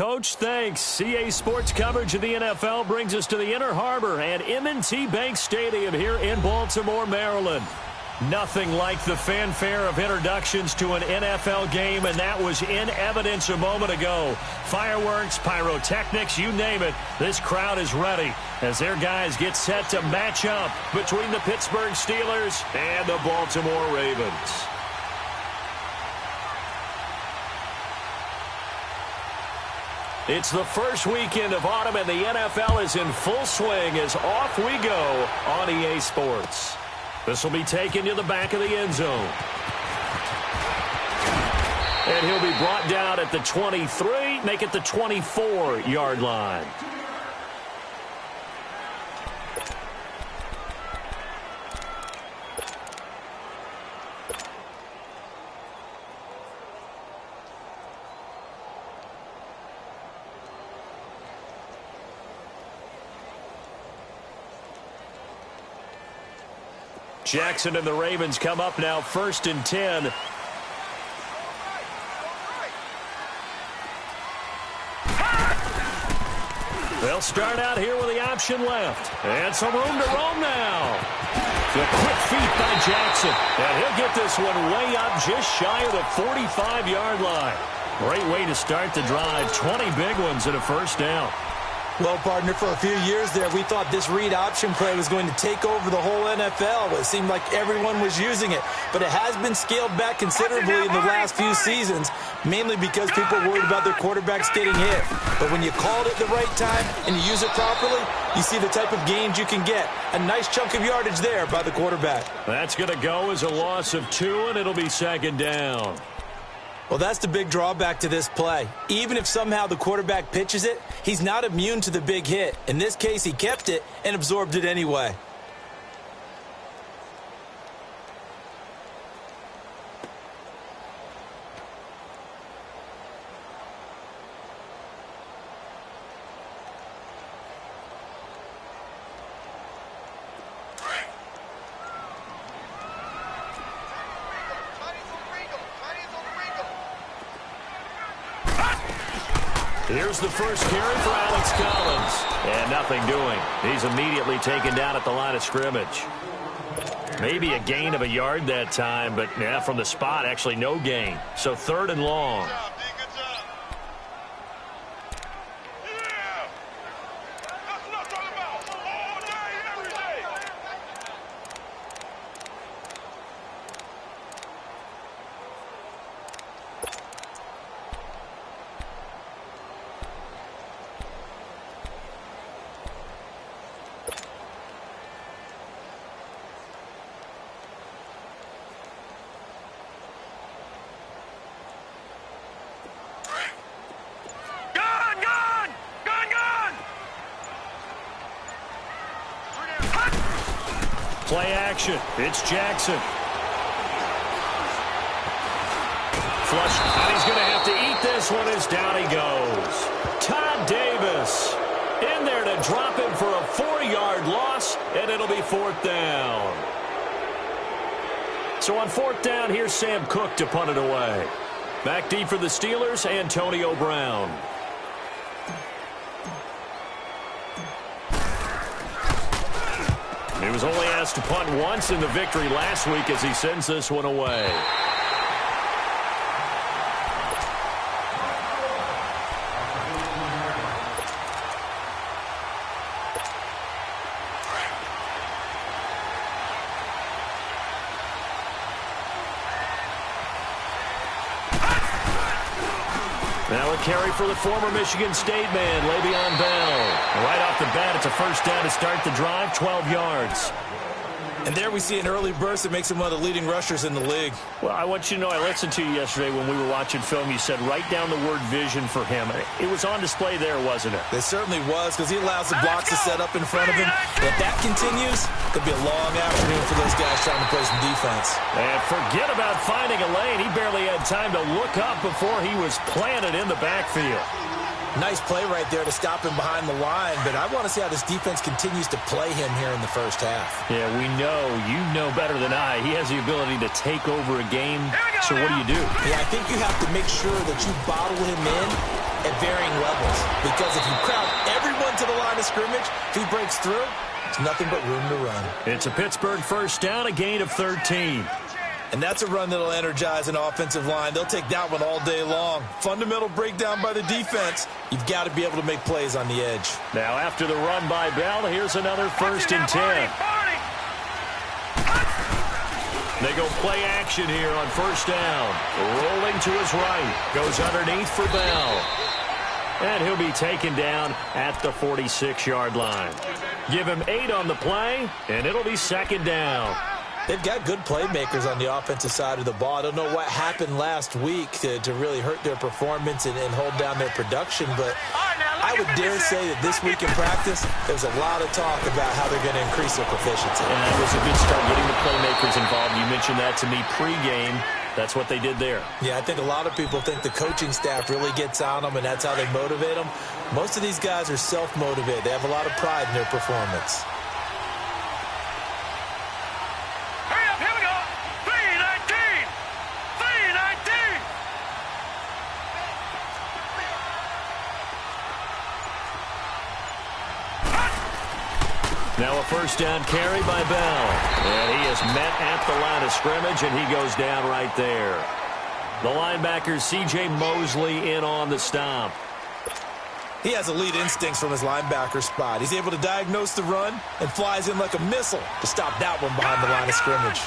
Coach. Thanks. CA Sports coverage of the NFL brings us to the Inner Harbor at M&T Bank Stadium here in Baltimore, Maryland. Nothing like the fanfare of introductions to an NFL game, and that was in evidence a moment ago. Fireworks, pyrotechnics, you name it. This crowd is ready as their guys get set to match up between the Pittsburgh Steelers and the Baltimore Ravens. It's the first weekend of autumn, and the NFL is in full swing as off we go on EA Sports. This will be taken to the back of the end zone. And he'll be brought down at the 23, make it the 24-yard line. Jackson and the Ravens come up now, 1st and 10. They'll start out here with the option left. And some room to roam now. The quick feet by Jackson. And he'll get this one way up just shy of the 45-yard line. Great way to start the drive. 20 big ones and a first down. Well, partner, for a few years there, we thought this read option play was going to take over the whole NFL. It seemed like everyone was using it. But it has been scaled back considerably in the last few seasons, mainly because people are worried about their quarterbacks getting hit. But when you call it at the right time and you use it properly, you see the type of gains you can get. A nice chunk of yardage there by the quarterback. That's going to go as a loss of 2, and it'll be 2nd down. Well, that's the big drawback to this play. Even if somehow the quarterback pitches it, he's not immune to the big hit. In this case, he kept it and absorbed it anyway. Here's the first carry for Alex Collins. And nothing doing. He's immediately taken down at the line of scrimmage. Maybe a gain of a yard that time, but from the spot, actually no gain. So 3rd and long. Play action. It's Jackson. Flush. And he's going to have to eat this one as down he goes. Todd Davis in there to drop him for a 4-yard loss, and it'll be 4th down. So on 4th down, here's Sam Cook to punt it away. Back deep for the Steelers, Antonio Brown. He was only asked to punt once in the victory last week as he sends this one away. Now a carry for the former Michigan State man, Le'Veon Bell. Right off the bat, it's a first down to start the drive, 12 yards. And there we see an early burst that makes him one of the leading rushers in the league. Well, I want you to know, I listened to you yesterday when we were watching film. You said write down the word vision for him. It was on display there, wasn't it? It certainly was, because he allows the blocks to set up in front of him. If that continues, it could be a long afternoon for those guys trying to play some defense. And forget about finding a lane. He barely had time to look up before he was planted in the backfield. Nice play right there to stop him behind the line, but I want to see how this defense continues to play him here in the first half. Yeah, we know. You know better than I. He has the ability to take over a game, so what do you do? Yeah, I think you have to make sure that you bottle him in at varying levels. Because if you crowd everyone to the line of scrimmage, if he breaks through, it's nothing but room to run. It's a Pittsburgh first down, a gain of 13. And that's a run that'll energize an offensive line. They'll take that one all day long. Fundamental breakdown by the defense. You've got to be able to make plays on the edge. Now after the run by Bell, here's another 1st and 10. They go play action here on 1st down. Rolling to his right. Goes underneath for Bell. And he'll be taken down at the 46-yard line. Give him 8 on the play, and it'll be 2nd down. They've got good playmakers on the offensive side of the ball. I don't know what happened last week to really hurt their performance and hold down their production, but I would dare say that this week in practice, there's a lot of talk about how they're going to increase their proficiency. And it was a good start getting the playmakers involved. You mentioned that to me pregame. That's what they did there. Yeah, I think a lot of people think the coaching staff really gets on them, and that's how they motivate them. Most of these guys are self-motivated. They have a lot of pride in their performance. Now a 1st down carry by Bell. And he is met at the line of scrimmage, and he goes down right there. The linebacker, C.J. Mosley, in on the stop. He has elite instincts from his linebacker spot. He's able to diagnose the run and flies in like a missile to stop that one behind the line of scrimmage.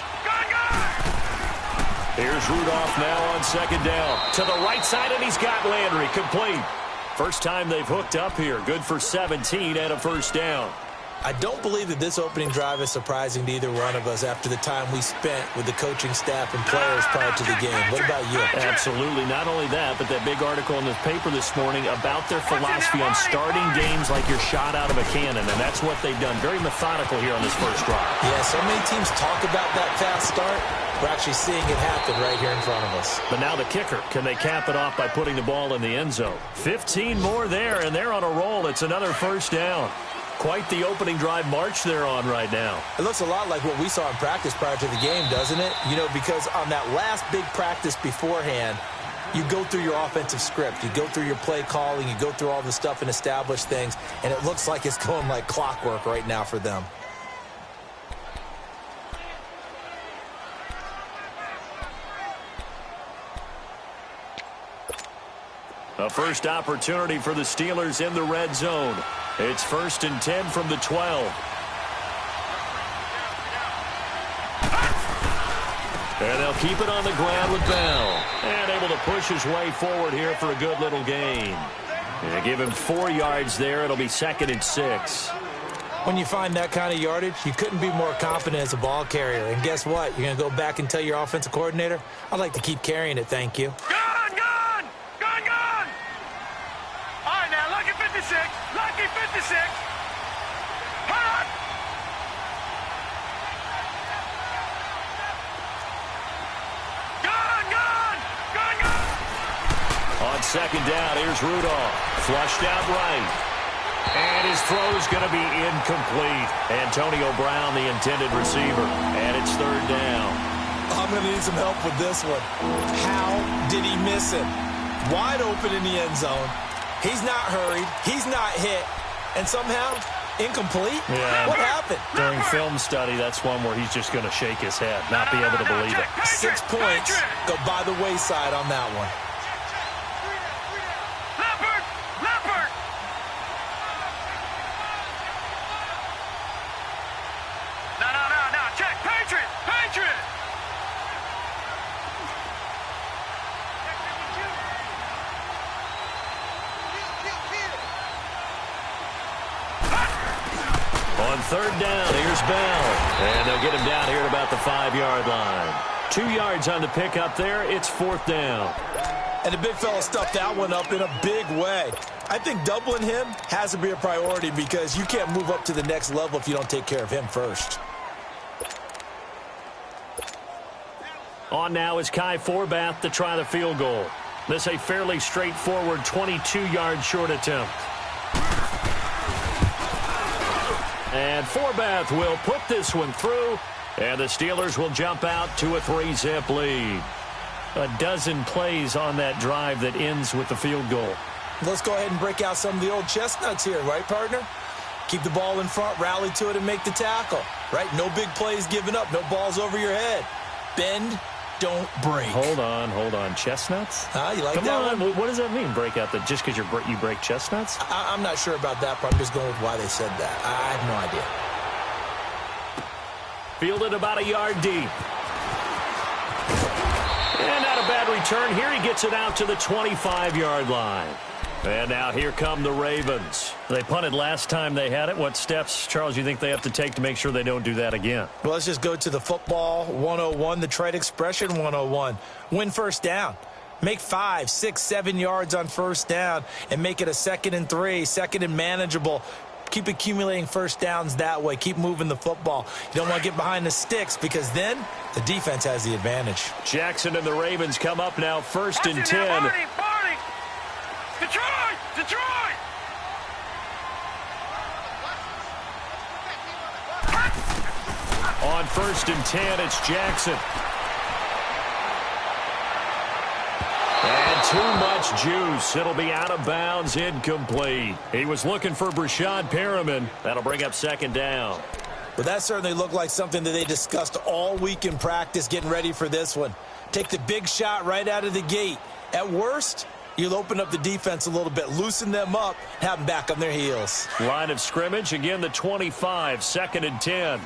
Here's Rudolph now on 2nd down. To the right side, and he's got Landry complete. First time they've hooked up here. Good for 17 and a 1st down. I don't believe that this opening drive is surprising to either one of us after the time we spent with the coaching staff and players prior to the game. What about you? Absolutely. Not only that, but that big article in the paper this morning about their philosophy on starting games like you're shot out of a cannon, and that's what they've done. Very methodical here on this first drive. Yeah, so many teams talk about that fast start. We're actually seeing it happen right here in front of us. But now the kicker. Can they cap it off by putting the ball in the end zone? 15 more there, and they're on a roll. It's another 1st down. Quite the opening drive march they're on right now. It looks a lot like what we saw in practice prior to the game, doesn't it? You know, because on that last big practice beforehand, you go through your offensive script. You go through your play calling. You go through all the stuff and establish things. And it looks like it's going like clockwork right now for them. A first opportunity for the Steelers in the red zone. It's 1st and 10 from the 12. And they'll keep it on the ground with Bell. And able to push his way forward here for a good little gain. And give him 4 yards there. It'll be 2nd and 6. When you find that kind of yardage, you couldn't be more confident as a ball carrier. And guess what? You're going to go back and tell your offensive coordinator, I'd like to keep carrying it, thank you. Lucky 56. Hot. Gone. On 2nd down, here's Rudolph. Flushed out right. And his throw is going to be incomplete. Antonio Brown, the intended receiver. And it's 3rd down. I'm going to need some help with this one. How did he miss it? Wide open in the end zone. He's not hurried. He's not hit. And somehow, incomplete? Yeah. What happened? During film study, that's one where he's just going to shake his head, not be able to believe it. 6 points go by the wayside on that one. Leopard. No. Check. Patriot. On 3rd down, here's Bell. And they'll get him down here at about the 5-yard line. 2 yards on the pickup there. It's 4th down. And the big fella stuffed that one up in a big way. I think doubling him has to be a priority because you can't move up to the next level if you don't take care of him first. On now is Kai Forbath to try the field goal. This a fairly straightforward 22-yard short attempt. And Forbath will put this one through, and the Steelers will jump out to a 3-zip lead. A dozen plays on that drive that ends with the field goal. Let's go ahead and break out some of the old chestnuts here, right, partner? Keep the ball in front, rally to it, and make the tackle, right? No big plays given up, no balls over your head. Bend, don't break. Hold on. Chestnuts? You like Come that on. one? What does that mean, break out? Just because you break chestnuts? I'm not sure about that, but I'm just going with why they said that. I have no idea. Fielded about a yard deep. And not a bad return. Here he gets it out to the 25-yard line. And now here come the Ravens. They punted last time they had it. What steps, Charles, you think they have to take to make sure they don't do that again? Well, let's just go to the football 101, the trade expression 101. Win first down. Make 5, 6, 7 yards on first down and make it a 2nd and 3, 2nd and manageable. Keep accumulating first downs that way. Keep moving the football. You don't want to get behind the sticks because then the defense has the advantage. Jackson and the Ravens come up now 1st and 10. Barney. Detroit! On 1st and 10, it's Jackson. And too much juice. It'll be out of bounds, incomplete. He was looking for Brashad Perriman. That'll bring up 2nd down. Well, that certainly looked like something that they discussed all week in practice getting ready for this one. Take the big shot right out of the gate. At worst, you'll open up the defense a little bit, loosen them up, have them back on their heels. Line of scrimmage, again the 25, 2nd and 10.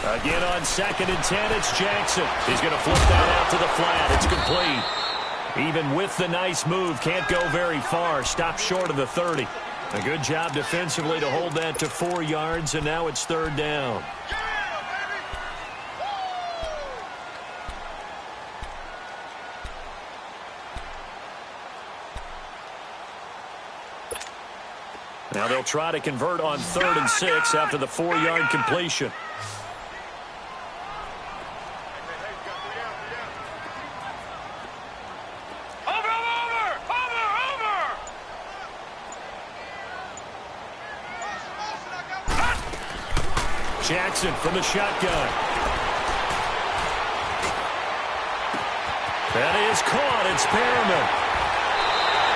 Again on 2nd and 10, it's Jackson. He's going to flip that out to the flat. It's complete. Even with the nice move, can't go very far. Stopped short of the 30. A good job defensively to hold that to 4 yards, and now it's 3rd down. Now they'll try to convert on 3rd and 6 after the 4-yard completion. Jackson from the shotgun. That is caught. It's Perriman.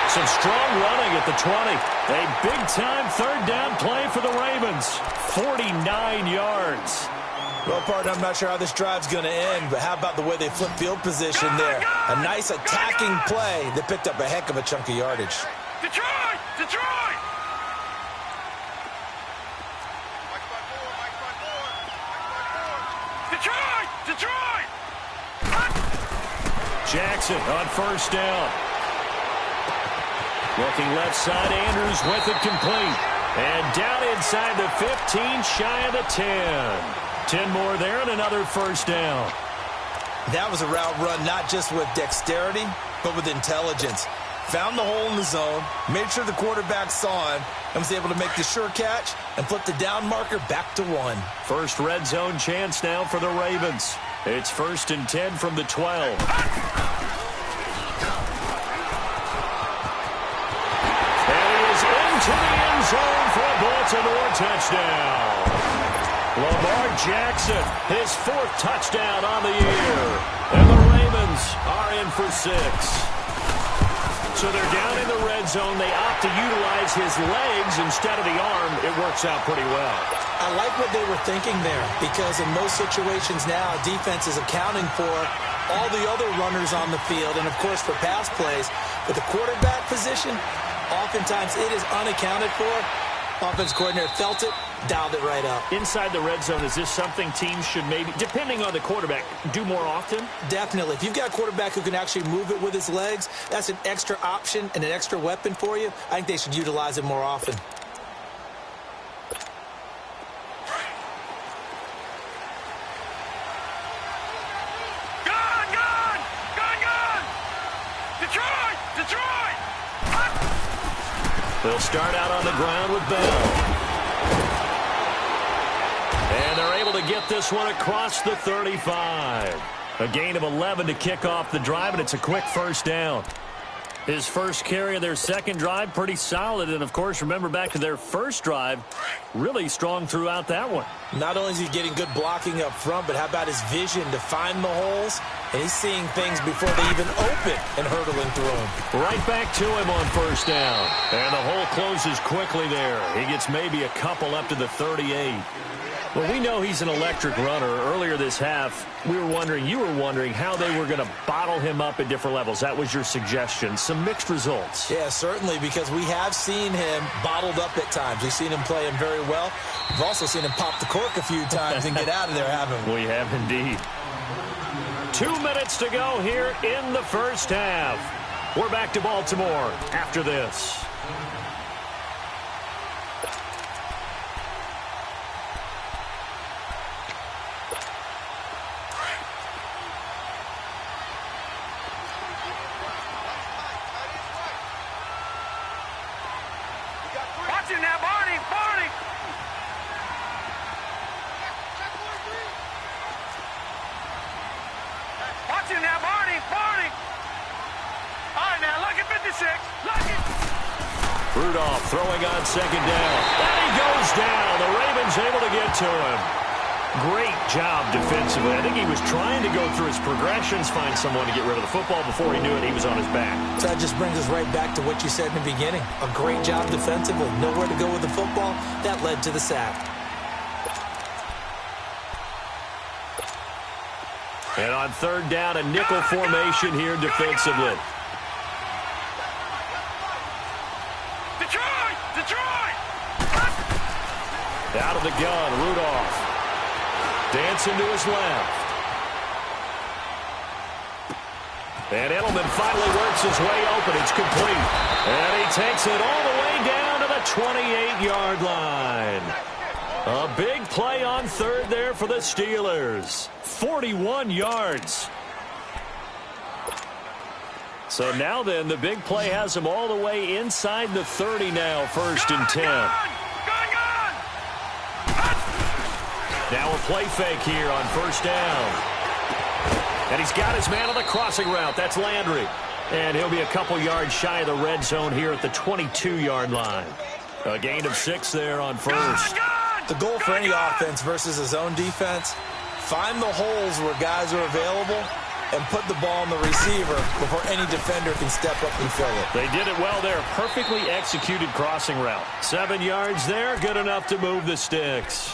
Some strong running at the 20. A big-time 3rd down play for the Ravens. 49 yards. Well, partner, I'm not sure how this drive's going to end, but how about the way they flip field position there? A nice attacking play that picked up a heck of a chunk of yardage. Detroit! Jackson on 1st down. Looking left side, Andrews with it complete. And down inside the 15, shy of the 10. 10 more there and another 1st down. That was a route run not just with dexterity, but with intelligence. Found the hole in the zone, made sure the quarterback saw him, and was able to make the sure catch and flip the down marker back to 1. First red zone chance now for the Ravens. It's 1st and 10 from the 12. And he is into the end zone for a Baltimore touchdown. Lamar Jackson, his 4th touchdown on the year. And the Ravens are in for 6. So they're down in the red zone. They opt to utilize his legs instead of the arm. It works out pretty well. I like what they were thinking there because in most situations now, defense is accounting for all the other runners on the field and, of course, for pass plays. But the quarterback position, oftentimes it is unaccounted for. Offense coordinator felt it, dialed it right up. Inside the red zone, is this something teams should maybe, depending on the quarterback, do more often? Definitely. If you've got a quarterback who can actually move it with his legs, that's an extra option and an extra weapon for you. I think they should utilize it more often. Detroit! They'll start out on the ground with Bell. And they're able to get this one across the 35. A gain of 11 to kick off the drive, and it's a quick 1st down. His first carry of their second drive, pretty solid. And, of course, remember back to their first drive, really strong throughout that one. Not only is he getting good blocking up front, but how about his vision to find the holes? And he's seeing things before they even open and hurdling through them. Right back to him on first down. And the hole closes quickly there. He gets maybe a couple up to the 38. Well, we know he's an electric runner. Earlier this half, you were wondering how they were going to bottle him up at different levels. That was your suggestion. Some mixed results. Yeah, certainly, because we have seen him bottled up at times. We've seen him play him very well. We've also seen him pop the cork a few times and get out of there, haven't we? We have indeed. 2 minutes to go here in the first half. We're back to Baltimore after this. Rudolph throwing on second down. And he goes down. The Ravens able to get to him. Great job defensively. I think he was trying to go through his progressions, find someone to get rid of the football. Before he knew it, he was on his back. So that just brings us right back to what you said in the beginning. A great job defensively. Nowhere to go with the football. That led to the sack. And on third down, a nickel formation here defensively. Detroit! Out of the gun, Rudolph. Dancing to his left. And Edelman finally works his way open. It's complete. And he takes it all the way down to the 28-yard line. A big play on third there for the Steelers. 41 yards. So now then, the big play has him all the way inside the 30 now, first and 10. Now a play fake here on first down. And he's got his man on the crossing route. That's Landry. And he'll be a couple yards shy of the red zone here at the 22-yard line. A gain of 6 there on first. The goal for any offense versus a zone defense, find the holes where guys are available and put the ball on the receiver before any defender can step up and fill it. They did it well there. Perfectly executed crossing route. 7 yards there, good enough to move the sticks.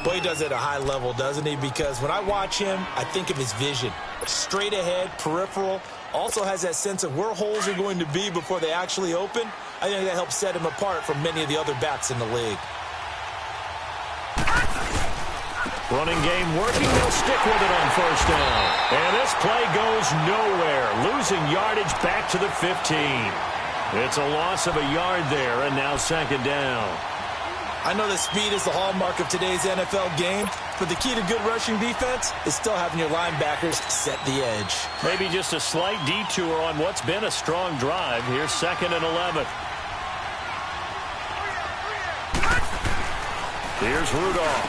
Boy, he does it at a high level, doesn't he? Because when I watch him, I think of his vision. Straight ahead, peripheral. Also has that sense of where holes are going to be before they actually open. I think that helps set him apart from many of the other backs in the league. Running game working. They'll stick with it on first down. And this play goes nowhere. Losing yardage back to the 15. It's a loss of a yard there, and now second down. I know that speed is the hallmark of today's NFL game, but the key to good rushing defense is still having your linebackers set the edge. Maybe just a slight detour on what's been a strong drive. Here's second and 11. Here's Rudolph.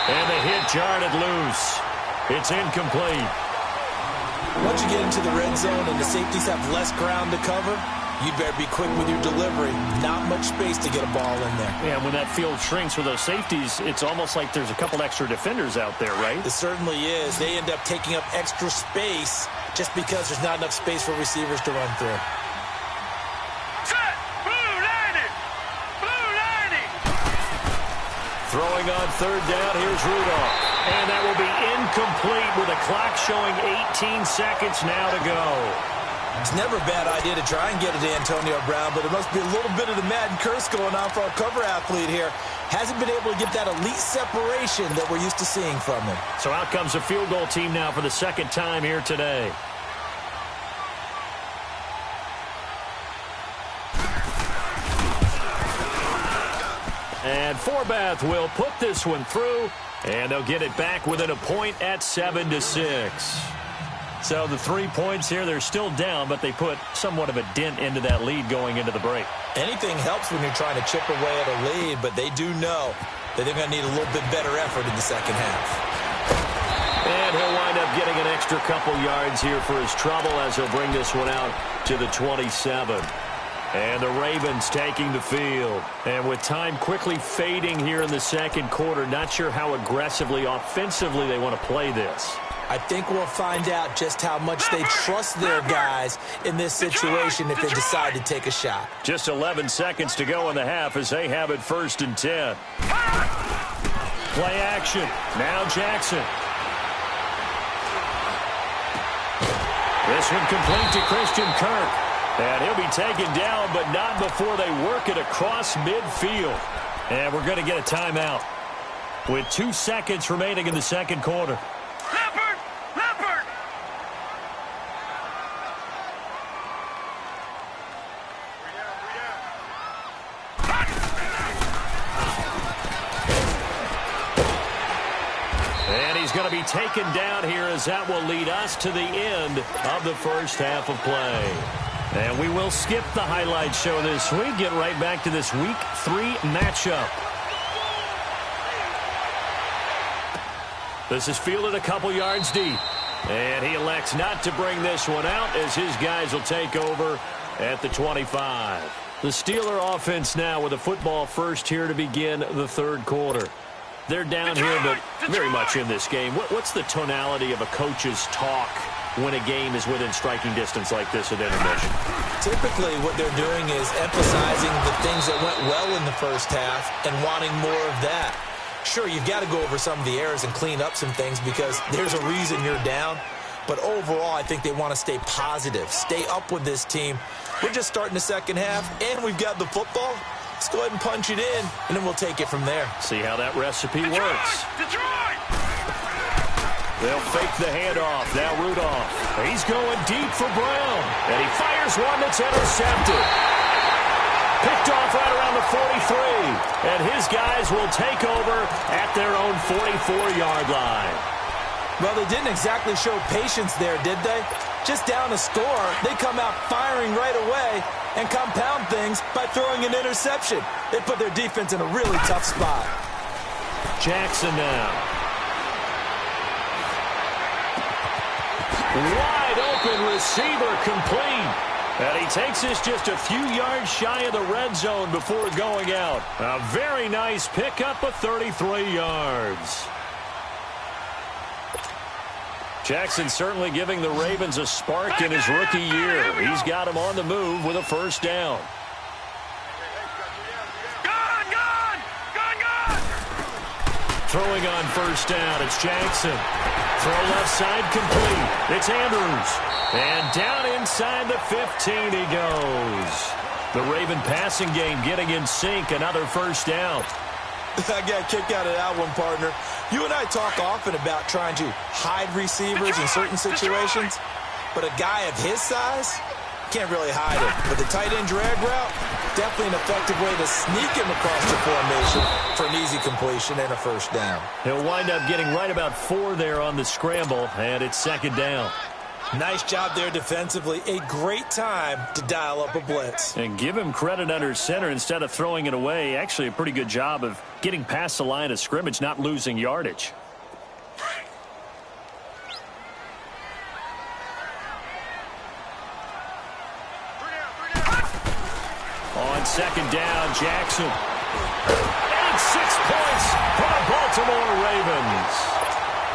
And the hit jarred it loose. It's incomplete. Once you get into the red zone and the safeties have less ground to cover, you better be quick with your delivery. Not much space to get a ball in there. Yeah, when that field shrinks for those safeties, it's almost like there's a couple extra defenders out there, right? It certainly is. They end up taking up extra space just because there's not enough space for receivers to run through. Set! Blue 90! Blue 90! Throwing on third down, here's Rudolph. And that will be incomplete with a clock showing 18 seconds now to go. It's never a bad idea to try and get it to Antonio Brown, but it must be a little bit of the Madden curse going on for our cover athlete here. Hasn't been able to get that elite separation that we're used to seeing from him. So out comes a field goal team now for the second time here today. And Forbath will put this one through, and they'll get it back within a point at 7-6. So the 3 points here, they're still down, but they put somewhat of a dent into that lead going into the break. Anything helps when you're trying to chip away at a lead, but they do know that they're going to need a little bit better effort in the second half. And he'll wind up getting an extra couple yards here for his trouble as he'll bring this one out to the 27. And the Ravens taking the field. And with time quickly fading here in the second quarter, not sure how aggressively, offensively they want to play this. I think we'll find out just how much they trust their guys in this situation if they decide to take a shot. Just 11 seconds to go in the half as they have it 1st and 10. Play action. Now Jackson. This one complete to Christian Kirk. And he'll be taken down, but not before they work it across midfield. And we're going to get a timeout with 2 seconds remaining in the second quarter. Leopard! Leopard! And he's going to be taken down here as that will lead us to the end of the first half of play. And we will skip the highlight show this week. Get right back to this Week 3 matchup. This is fielded a couple yards deep. And he elects not to bring this one out as his guys will take over at the 25. The Steeler offense now with a football first here to begin the third quarter. They're down here, but very much in this game. What's the tonality of a coach's talk when a game is within striking distance like this at intermission? Typically, what they're doing is emphasizing the things that went well in the first half and wanting more of that. Sure, you've got to go over some of the errors and clean up some things because there's a reason you're down. But overall, I think they want to stay positive, stay up with this team. We're just starting the second half, and we've got the football. Let's go ahead and punch it in, and then we'll take it from there. See how that recipe works. Detroit! They'll fake the handoff. Now Rudolph. He's going deep for Brown. And he fires one that's intercepted. Picked off right around the 43. And his guys will take over at their own 44-yard line. Well, they didn't exactly show patience there, did they? Just down a score, they come out firing right away and compound things by throwing an interception. They put their defense in a really tough spot. Jackson now. Wide open receiver complete. And he takes this just a few yards shy of the red zone before going out. A very nice pickup of 33 yards. Jackson certainly giving the Ravens a spark in his rookie year. He's got him on the move with a first down. Throwing on first down, it's Jackson. Throw left side complete. It's Andrews. And down inside the 15 he goes. The Raven passing game getting in sync. Another first down. I got a kick out of that one, partner. You and I talk often about trying to hide receivers in certain situations, but a guy of his size can't really hide him. But the tight end drag route, definitely an effective way to sneak him across the formation for an easy completion and a first down. He'll wind up getting right about 4 there on the scramble, and it's second down. Nice job there defensively. A great time to dial up a blitz. And give him credit under center instead of throwing it away. Actually, a pretty good job of getting past the line of scrimmage, not losing yardage. On second down, Jackson. And 6 points for the Baltimore Ravens.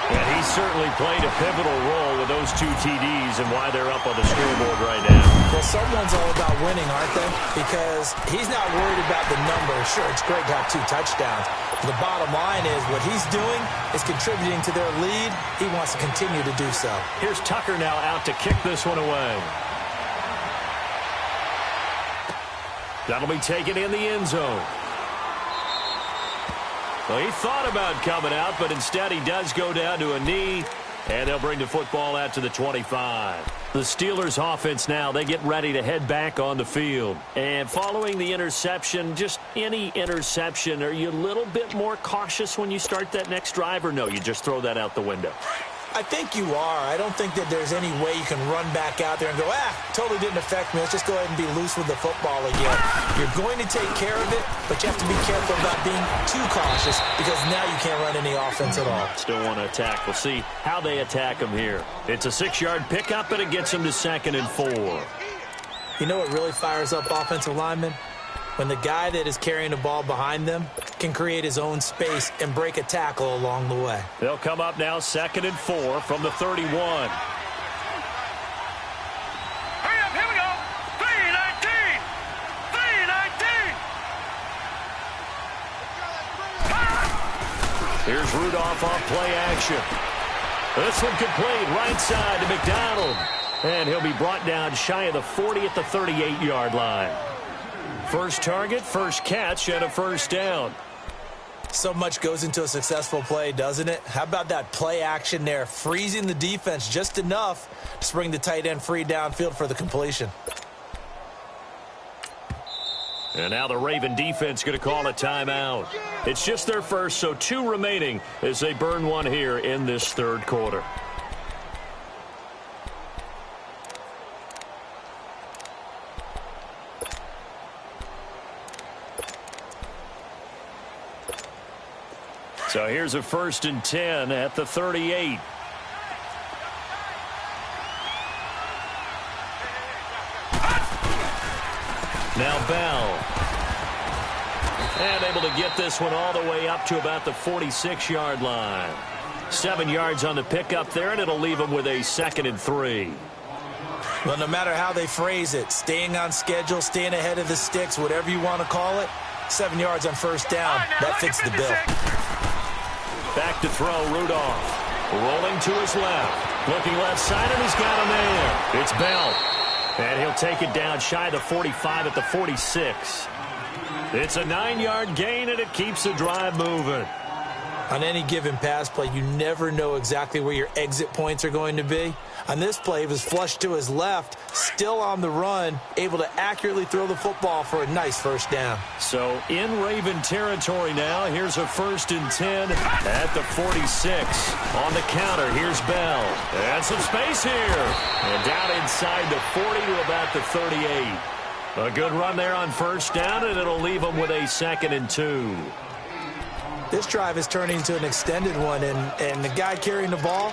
And he certainly played a pivotal role with those 2 TDs and why they're up on the scoreboard right now. Well, someone's all about winning, aren't they? Because he's not worried about the number. Sure, it's great to have 2 touchdowns. But the bottom line is what he's doing is contributing to their lead. He wants to continue to do so. Here's Tucker now out to kick this one away. That'll be taken in the end zone. Well, he thought about coming out, but instead he does go down to a knee, and they'll bring the football out to the 25. The Steelers offense now, they get ready to head back on the field. And following the interception, just any interception, are you a little bit more cautious when you start that next drive, or no, you just throw that out the window? I think you are. I don't think that there's any way you can run back out there and go, totally didn't affect me. Let's just go ahead and be loose with the football again. You're going to take care of it, but you have to be careful about being too cautious because now you can't run any offense at all. Still want to attack. We'll see how they attack him here. It's a 6-yard pickup, and it gets him to 2nd and 4. You know what really fires up offensive linemen? When the guy that is carrying the ball behind them can create his own space and break a tackle along the way. They'll come up now 2nd and 4 from the 31. Hurry up, here we go. 3-19. 3-19. Here's Rudolph off play action. This one complete right side to McDonald. And he'll be brought down shy of the 40 at the 38-yard line. First target, first catch, and a first down. So much goes into a successful play, doesn't it? How about that play action there, freezing the defense just enough to bring the tight end free downfield for the completion. And now the Raven defense going to call a timeout. It's just their first, so 2 remaining as they burn one here in this third quarter. So here's a 1st and 10 at the 38. Now Bell. And able to get this one all the way up to about the 46-yard line. 7 yards on the pickup there, and it'll leave them with a 2nd and 3. Well, no matter how they phrase it, staying on schedule, staying ahead of the sticks, whatever you want to call it, 7 yards on first down, that fits the bill. Back to throw, Rudolph. Rolling to his left. Looking left side, and he's got a man. It's Bell. And he'll take it down shy of the 45 at the 46. It's a 9-yard gain, and it keeps the drive moving. On any given pass play, you never know exactly where your exit points are going to be. On this play, he was flushed to his left, still on the run, able to accurately throw the football for a nice first down. So in Raven territory now, here's a 1st and 10 at the 46. On the counter, here's Bell. And some space here. And down inside the 40 to about the 38. A good run there on first down, and it'll leave them with a 2nd and 2. This drive is turning into an extended one, and the guy carrying the ball,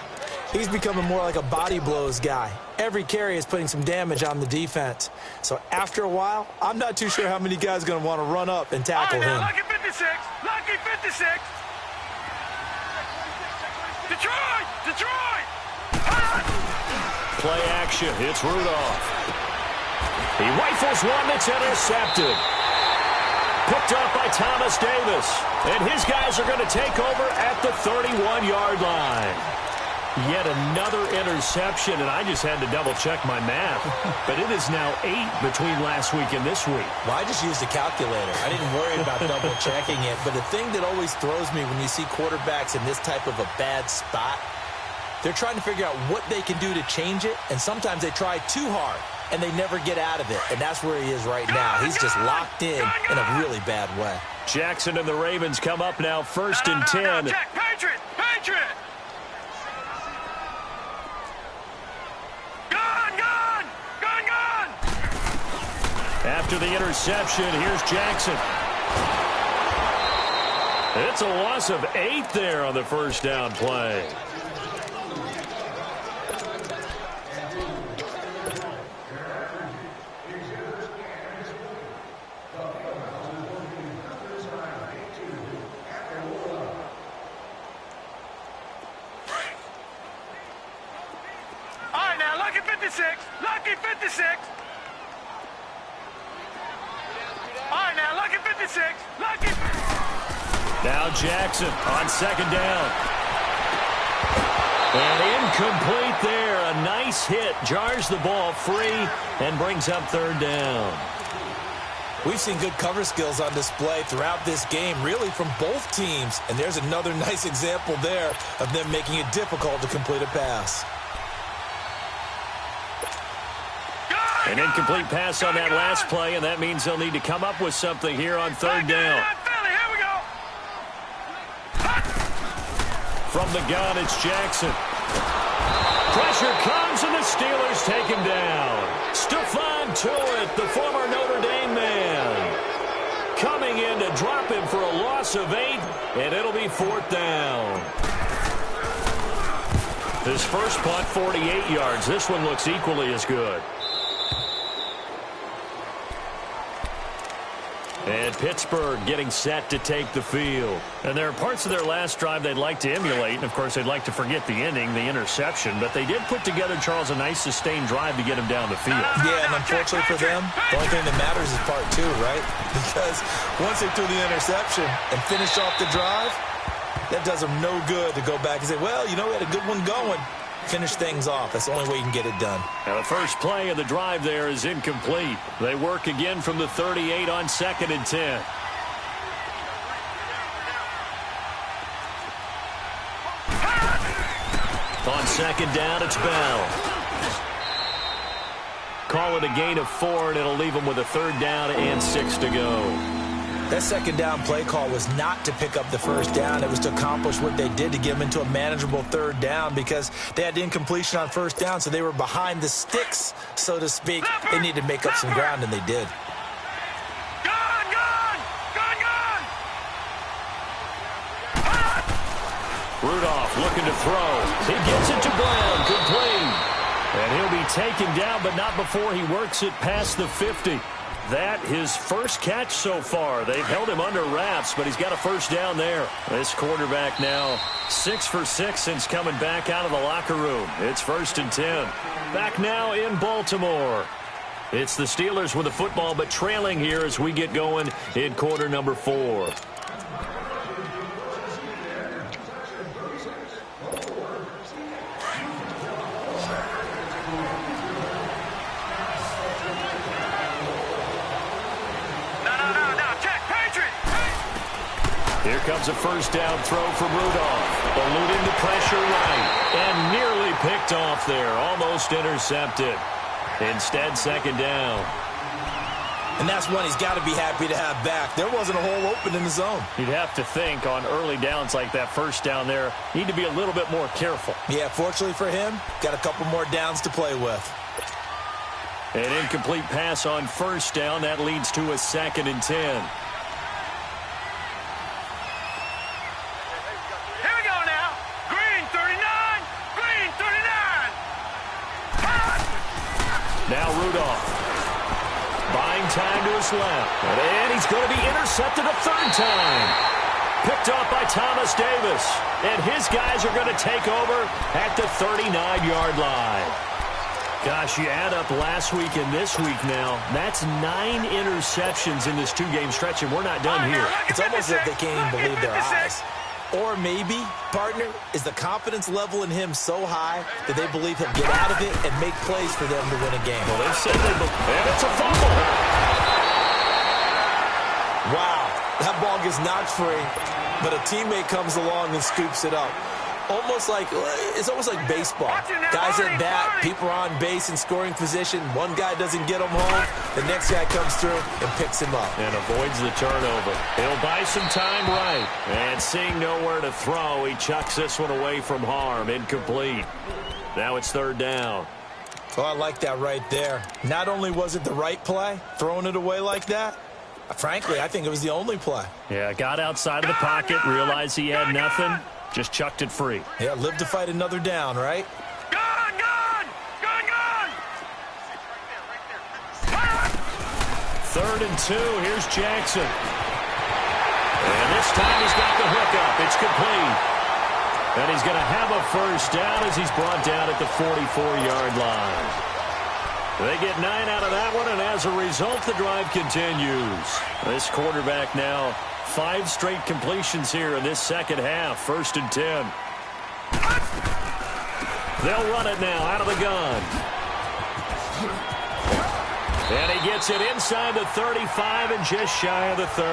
he's becoming more like a body blows guy. Every carry is putting some damage on the defense. So after a while, I'm not too sure how many guys are going to want to run up and tackle him. Lucky 56. Lucky 56. Detroit. Detroit. Play action. It's Rudolph. He rifles one that's intercepted. Picked up by Thomas Davis. And his guys are going to take over at the 31-yard line. Yet another interception, and I just had to double-check my math. But it is now 8 between last week and this week. Well, I just used a calculator. I didn't worry about double-checking it. But the thing that always throws me when you see quarterbacks in this type of a bad spot, they're trying to figure out what they can do to change it, and sometimes they try too hard, and they never get out of it. And that's where he is right now. He's just locked in a really bad way. Jackson and the Ravens come up now 1st and 10. Jack, Patriot. Patriot. After the interception, here's Jackson. It's a loss of 8 there on the first down play. All right, now, lucky 56. Lucky 56. All right, now, lucky 56. Lucky. Now Jackson on 2nd down. And incomplete there. A nice hit. Jars the ball free and brings up 3rd down. We've seen good cover skills on display throughout this game, really from both teams. And there's another nice example there of them making it difficult to complete a pass. An incomplete pass on that last play, and that means they'll need to come up with something here on 3rd down. Here we go. From the gun, it's Jackson. Pressure comes, and the Steelers take him down. Stephon Tuitt, the former Notre Dame man, coming in to drop him for a loss of 8, and it'll be 4th down. His first punt, 48 yards. This one looks equally as good. And Pittsburgh getting set to take the field. And there are parts of their last drive they'd like to emulate. And, of course, they'd like to forget the ending, the interception. But they did put together, Charles, a nice sustained drive to get him down the field. Yeah, and unfortunately for them, the only thing that matters is part 2, right? Because once they threw the interception and finished off the drive, that does them no good to go back and say, well, you know, we had a good one going. Finish things off. That's the only way you can get it done. Now, the first play of the drive there is incomplete. They work again from the 38 on 2nd and 10. On 2nd down, it's Bell. Call it a gain of 4, and it'll leave them with a 3rd down and 6 to go. That 2nd down play call was not to pick up the 1st down. It was to accomplish what they did to get them into a manageable 3rd down because they had the incompletion on 1st down, so they were behind the sticks, so to speak. They needed to make up some ground, and they did. Rudolph looking to throw. He gets it to Brown. Complete. And he'll be taken down, but not before he works it past the 50. That his first catch so far. They've held him under wraps, but he's got a 1st down there. This quarterback now 6 for 6 since coming back out of the locker room. It's 1st and 10. Back now in Baltimore. It's the Steelers with the football, but trailing here as we get going in quarter number 4. Here comes a 1st down throw from Rudolph. Eluding the pressure right. And nearly picked off there. Almost intercepted. Instead, 2nd down. And that's one he's got to be happy to have back. There wasn't a hole open in the zone. You'd have to think on early downs like that 1st down there, need to be a little bit more careful. Yeah, fortunately for him, got a couple more downs to play with. An incomplete pass on 1st down. That leads to a 2nd and 10. Now Rudolph. Buying time to his left. And he's going to be intercepted a 3rd time. Picked off by Thomas Davis. And his guys are going to take over at the 39-yard line. Gosh, you add up last week and this week now. That's 9 interceptions in this 2-game stretch, and we're not done here. It's almost as if they can't even believe their eyes. Or maybe, partner, is the confidence level in him so high that they believe he'll get out of it and make plays for them to win a game. Well, they said they believe. And it's a fumble. Wow, that ball gets knocked free, but a teammate comes along and scoops it up. It's almost like baseball. Guys at bat, people are on base in scoring position. One guy doesn't get him home. The next guy comes through and picks him up. And avoids the turnover. He'll buy some time right. And seeing nowhere to throw, he chucks this one away from harm. Incomplete. Now it's 3rd down. Oh, I like that right there. Not only was it the right play, throwing it away like that, frankly, I think it was the only play. Yeah, got outside of the pocket, realized he had nothing. Just chucked it free. Yeah, live to fight another down, right? Gone! 3rd and 2. Here's Jackson. And this time he's got the hookup. It's complete. And he's going to have a 1st down as he's brought down at the 44-yard line. They get 9 out of that one, and as a result, the drive continues. This quarterback now 5 straight completions here in this 2nd half. 1st and 10. They'll run it now out of the gun. And he gets it inside the 35 and just shy of the 30.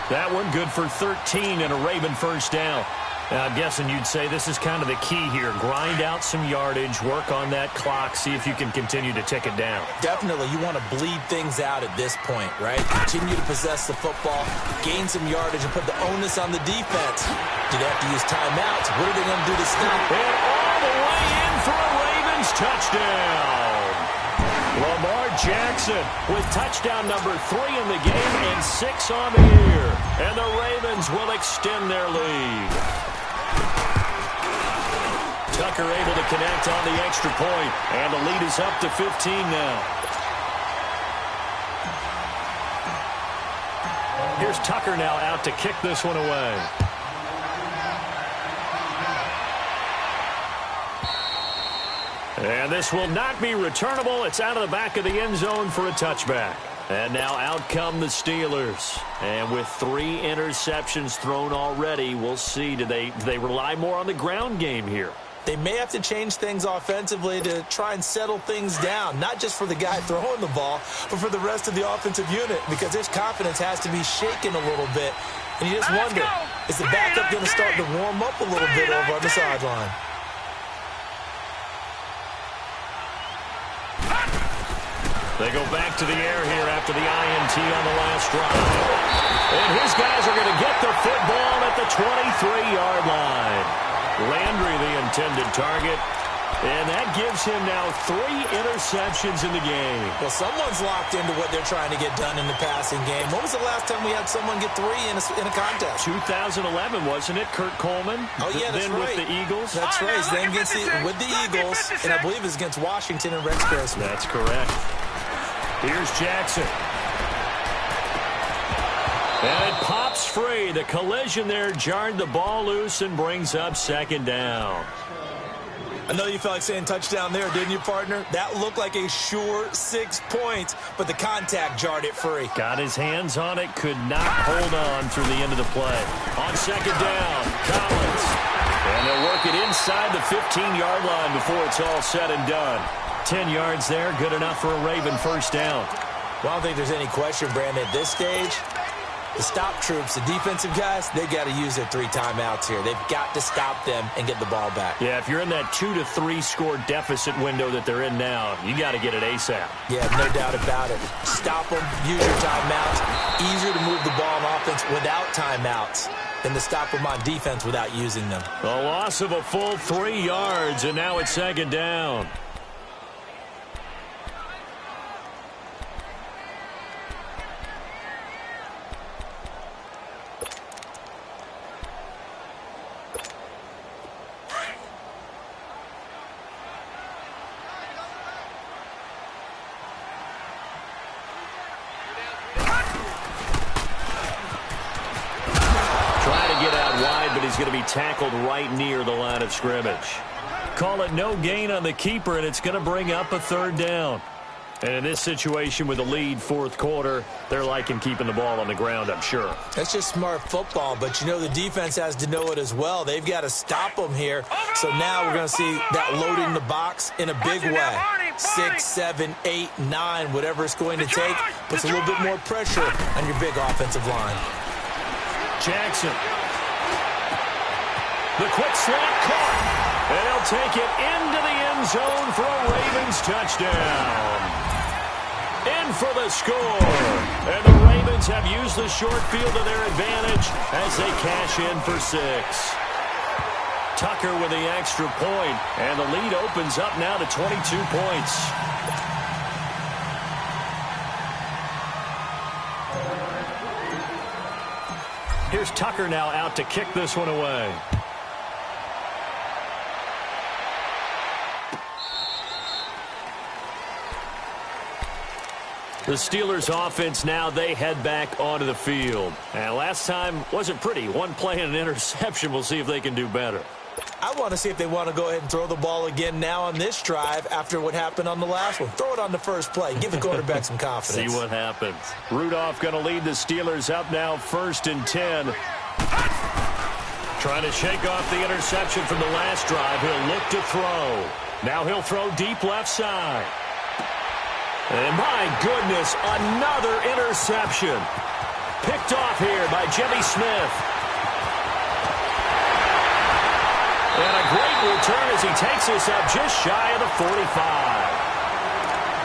That one good for 13 and a Raven 1st down. Now, I'm guessing you'd say this is kind of the key here. Grind out some yardage, work on that clock, see if you can continue to tick it down. Definitely. You want to bleed things out at this point, right? Continue to possess the football, gain some yardage, and put the onus on the defense. Do they have to use timeouts? What are they going to do to stop? And all the way touchdown. Lamar Jackson with touchdown number 3 in the game and 6 on the year. And the Ravens will extend their lead. Tucker able to connect on the extra point, and the lead is up to 15 now. Here's Tucker now out to kick this one away. And this will not be returnable. It's out of the back of the end zone for a touchback. And now out come the Steelers. And with 3 interceptions thrown already, we'll see. Do they rely more on the ground game here? They may have to change things offensively to try and settle things down, not just for the guy throwing the ball, but for the rest of the offensive unit, because his confidence has to be shaken a little bit. And you just wonder, is the backup going to start to warm up a little bit over on the sideline? They go back to the air here after the INT on the last drive. And his guys are going to get the football at the 23-yard line. Landry, the intended target, and that gives him now 3 interceptions in the game. Well, someone's locked into what they're trying to get done in the passing game. When was the last time we had someone get 3 in a contest? 2011, wasn't it? Kurt Coleman? Oh, yeah, that's then right. With the Eagles? That's right. Then with the Eagles, and I believe it's against Washington and Rex Grossman. That's correct. Here's Jackson. And it pops free. The collision there jarred the ball loose and brings up 2nd down. I know you felt like saying touchdown there, didn't you, partner? That looked like a sure 6 points, but the contact jarred it free. Got his hands on it, could not hold on through the end of the play. On 2nd down, Collins. And they'll work it inside the 15-yard line before it's all said and done. 10 yards there, good enough for a Raven first down. Well, I don't think there's any question, Brandon, at this stage. The stop troops, the defensive guys, they got to use their 3 timeouts here. They've got to stop them and get the ball back. Yeah, if you're in that 2 to 3 score deficit window that they're in now, you got to get it ASAP. Yeah, no doubt about it. Stop them, use your timeouts. Easier to move the ball on offense without timeouts than to stop them on defense without using them. A loss of a full 3 yards, and now it's 2nd down. He's going to be tackled right near the line of scrimmage. Call it no gain on the keeper, and it's going to bring up a 3rd down. And in this situation with the lead 4th quarter, they're liking keeping the ball on the ground, I'm sure. That's just smart football, but you know the defense has to know it as well. They've got to stop them here. So now we're going to see that loading the box in a big way. 6, 7, 8, 9, whatever it's going to take, puts a little bit more pressure on your big offensive line. Jackson. The quick slant caught, and he'll take it into the end zone for a Ravens touchdown. In for the score, and the Ravens have used the short field to their advantage as they cash in for 6. Tucker with the extra point, and the lead opens up now to 22 points. Here's Tucker now out to kick this one away. The Steelers offense now, they head back onto the field. And last time wasn't pretty. 1 play and an interception. We'll see if they can do better. I want to see if they want to go ahead and throw the ball again now on this drive after what happened on the last one. Throw it on the first play. Give the quarterback some confidence. See what happens. Rudolph going to lead the Steelers up now 1st and 10. Trying to shake off the interception from the last drive. He'll look to throw. Now he'll throw deep left side. And my goodness, another interception. Picked off here by Jimmy Smith. And a great return as he takes us up just shy of the 45.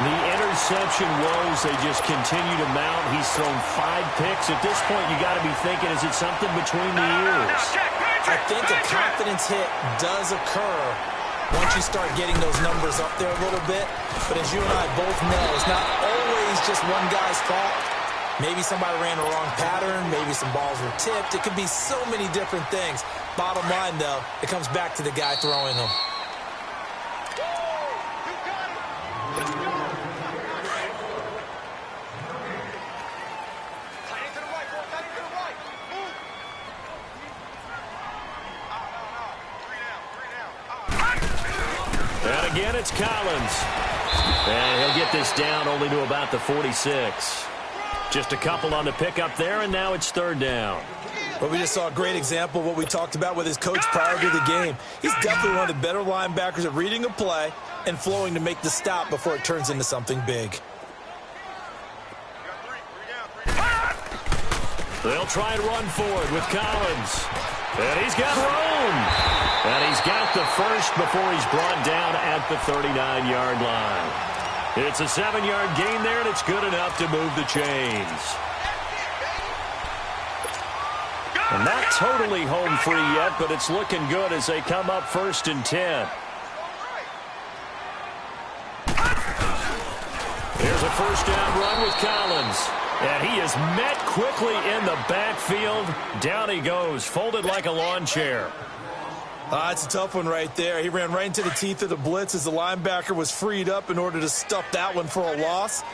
The interception woes, they just continue to mount. He's thrown 5 picks. At this point, you got to be thinking, is it something between the ears? I think a confidence hit does occur once you start getting those numbers up there a little bit. But as you and I both know, it's not always just one guy's fault. Maybe somebody ran the wrong pattern. Maybe some balls were tipped. It could be so many different things. Bottom line, though, it comes back to the guy throwing them. And again, it's Collins. And he'll get this down only to about the 46. Just a couple on the pickup there, and now it's third down. But we just saw a great example of what we talked about with his coach prior to the game. He's definitely one of the better linebackers at reading a play and flowing to make the stop before it turns into something big. They'll try and run forward with Collins. And he's got room. And he's got the first before he's brought down at the 39-yard line. It's a 7-yard gain there, and it's good enough to move the chains. And not totally home free yet, but it's looking good as they come up 1st and 10. Here's a first down run with Collins. And he is met quickly in the backfield. Down he goes, folded like a lawn chair. It's a tough one right there. He ran right into the teeth of the blitz as the linebacker was freed up in order to stuff that one for a loss.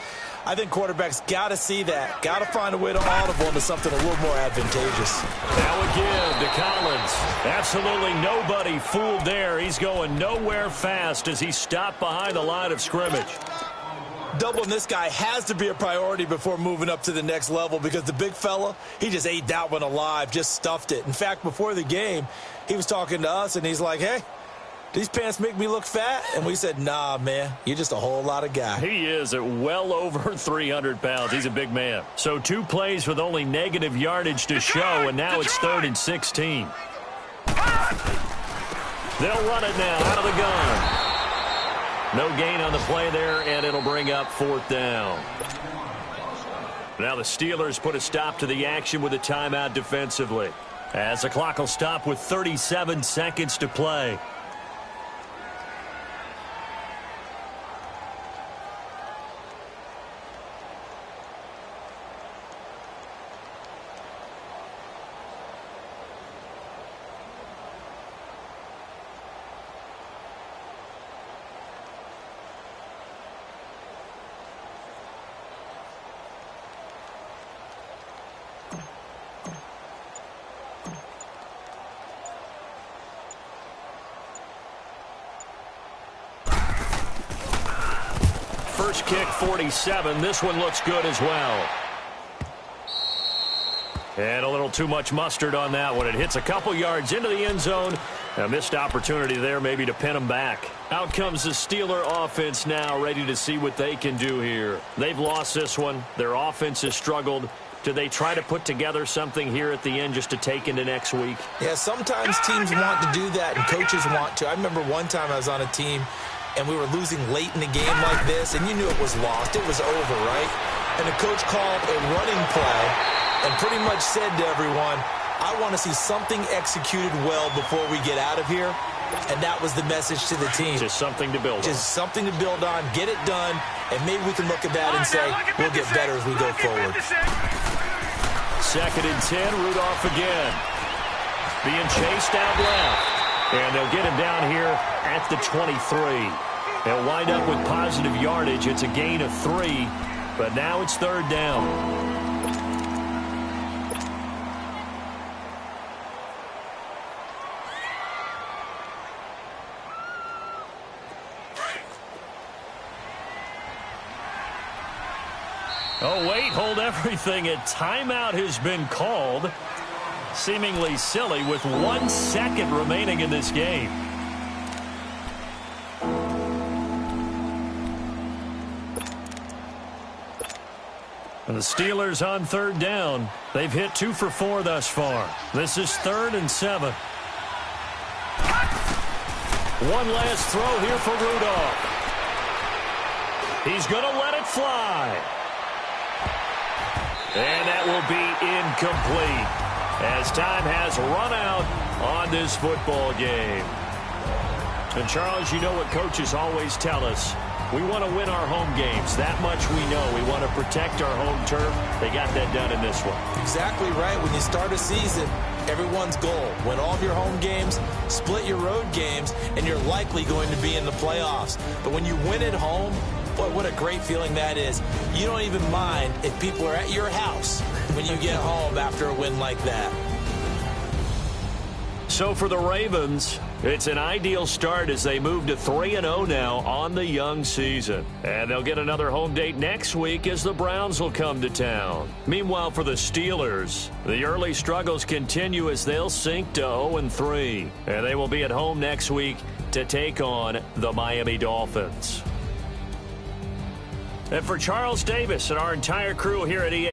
I think quarterbacks got to see that. Got to find a way to audible into something a little more advantageous. Now a give to Collins. Absolutely nobody fooled there. He's going nowhere fast as he stopped behind the line of scrimmage. Doubling this guy has to be a priority before moving up to the next level because the big fella, he just ate that one alive, just stuffed it. In fact, before the game, he was talking to us, and he's like, hey, these pants make me look fat? And we said, nah, man, you're just a whole lot of guy. He is at well over 300 pounds. He's a big man. So 2 plays with only negative yardage to show, and now it's 3rd and 16. They'll run it now out of the gun. No gain on the play there, and it'll bring up 4th down. Now the Steelers put a stop to the action with a timeout defensively, as the clock will stop with 37 seconds to play. First kick, 47. This one looks good as well. And a little too much mustard on that one. It hits a couple yards into the end zone. A missed opportunity there maybe to pin them back. Out comes the Steeler offense now, ready to see what they can do here. They've lost this one. Their offense has struggled. Do they try to put together something here at the end just to take into next week? Yeah, sometimes teams want to do that and coaches want to. I remember one time I was on a team and we were losing late in the game like this, and you knew it was lost. It was over, right? And the coach called a running play and pretty much said to everyone, I want to see something executed well before we get out of here. And that was the message to the team. Just something to build on. Just something to build on, get it done, and maybe we can look at that and say, we'll get better as we go forward. 2nd and 10, Rudolph again. Being chased out left. And they'll get him down here at the 23. They'll wind up with positive yardage. It's a gain of 3, but now it's 3rd down. Oh, wait, hold everything. A timeout has been called. Seemingly silly with 1 second remaining in this game. And the Steelers on 3rd down. They've hit 2 for 4 thus far. This is 3rd and 7. One last throw here for Rudolph. He's going to let it fly. And that will be incomplete, as time has run out on this football game. And, Charles, you know what coaches always tell us. We want to win our home games. That much we know. We want to protect our home turf. They got that done in this one. Exactly right. When you start a season, everyone's goal: win all of your home games, split your road games, and you're likely going to be in the playoffs. But when you win at home, boy, what a great feeling that is. You don't even mind if people are at your house when you get home after a win like that. So for the Ravens, it's an ideal start as they move to 3-0 now on the young season. And they'll get another home date next week as the Browns will come to town. Meanwhile, for the Steelers, the early struggles continue as they'll sink to 0-3. And they will be at home next week to take on the Miami Dolphins. And for Charles Davis and our entire crew here at EA